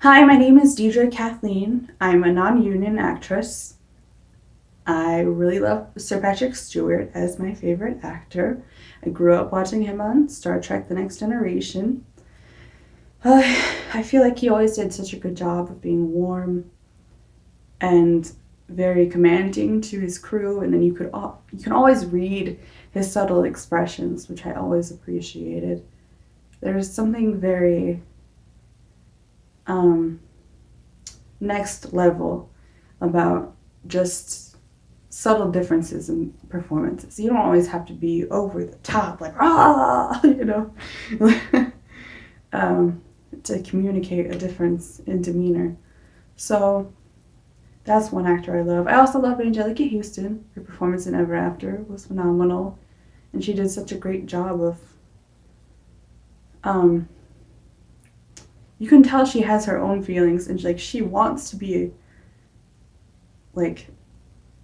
Hi, my name is Deidra Kathleen. I'm a non-union actress. I really love Sir Patrick Stewart as my favorite actor. I grew up watching him on Star Trek: The Next Generation. Uh, I feel like he always did such a good job of being warm and very commanding to his crew, and then you can always read his subtle expressions, which I always appreciated. There's something very um, next level about just subtle differences in performances. You don't always have to be over the top, like, ah, um, to communicate a difference in demeanor. So that's one actor I love. I also love Angelica Houston. Her performance in Ever After was phenomenal, and she did such a great job of. Um, you can tell she has her own feelings, and she wants to be like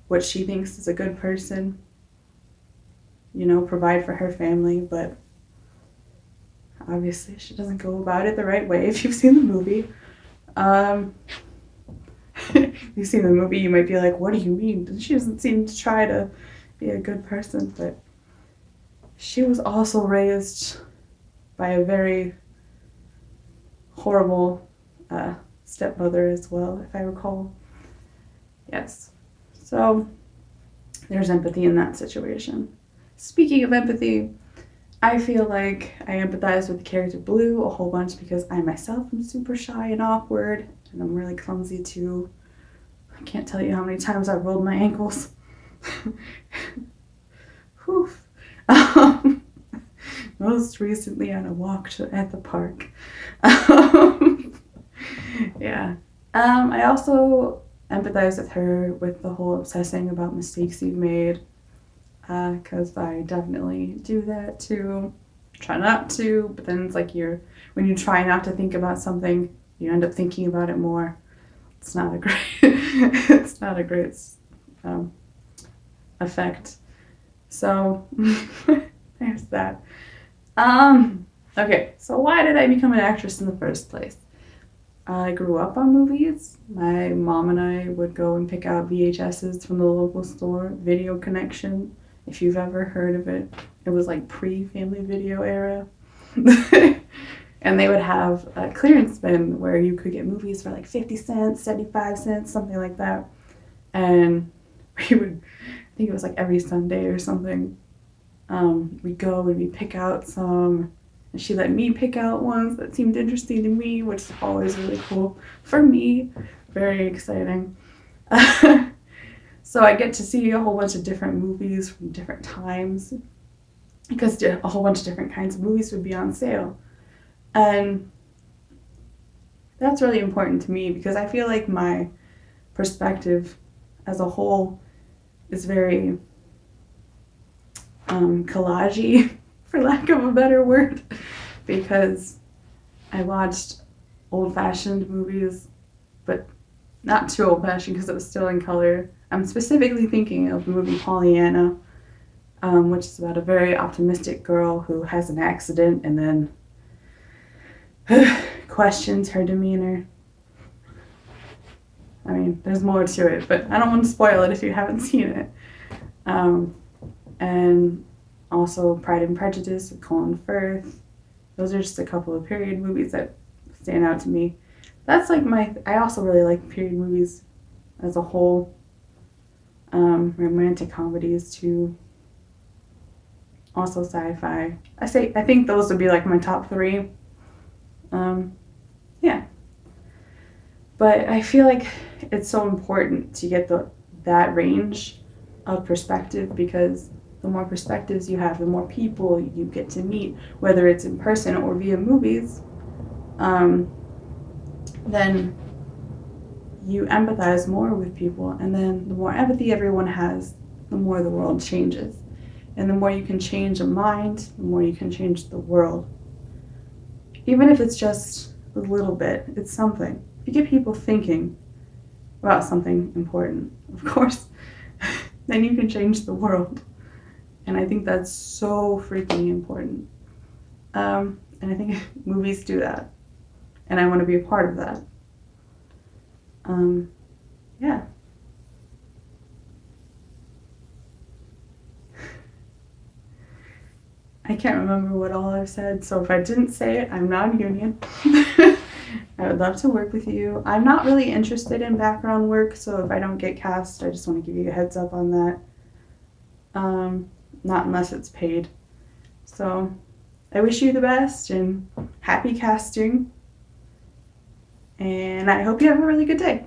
what she thinks is a good person, provide for her family, but obviously she doesn't go about it the right way. If you've seen the movie, if you've seen the movie, you might be like, what do you mean? She doesn't seem to try to be a good person, but she was also raised by a very horrible stepmother as well, if I recall. Yes. So there's empathy in that situation. Speaking of empathy, I feel like I empathize with the character Blue a whole bunch because I myself am super shy and awkward, and I'm really clumsy too. I can't tell you how many times I've rolled my ankles. Whew. Most recently on a walk at the park. Yeah. I also empathize with her with the whole obsessing about mistakes you've made, because I definitely do that too. Try not to, but then it's like when you try not to think about something, you end up thinking about it more. It's not a great it's not a great effect. So there's that. Okay, so why did I become an actress in the first place? I grew up on movies. My mom and I would go and pick out VHSs from the local store, Video Connection, if you've ever heard of it. It was like pre-Family Video era. And they would have a clearance bin where you could get movies for like 50 cents, 75 cents, something like that. And I think it was like every Sunday or something, we'd go and we'd pick out some. And she let me pick out ones that seemed interesting to me, which is always really cool for me. Very exciting. So I get to see a whole bunch of different movies from different times because a whole bunch of different kinds of movies would be on sale. And that's really important to me because I feel like my perspective as a whole is very collage-y, for lack of a better word, because I watched old-fashioned movies, but not too old-fashioned because it was still in color. I'm specifically thinking of the movie Pollyanna, which is about a very optimistic girl who has an accident and then questions her demeanor. I mean, there's more to it, but I don't want to spoil it if you haven't seen it. And also Pride and Prejudice with Colin Firth. Those are just a couple of period movies that stand out to me. That's like I also really like period movies as a whole. Romantic comedies too. Also sci-fi. I think those would be like my top three. Yeah. But I feel like it's so important to get that range of perspective because the more perspectives you have, the more people you get to meet, whether it's in person or via movies, then you empathize more with people. And then the more empathy everyone has, the more the world changes. And the more you can change a mind, the more you can change the world. Even if it's just a little bit, it's something. If you get people thinking about something important, of course, then you can change the world. And I think that's so freaking important. And I think movies do that. And I want to be a part of that. Yeah. I can't remember what all I've said, so if I didn't say it, I'm non-union. I would love to work with you. I'm not really interested in background work, so if I don't get cast, I just want to give you a heads up on that. Not unless it's paid. So I wish you the best and happy casting. And I hope you have a really good day.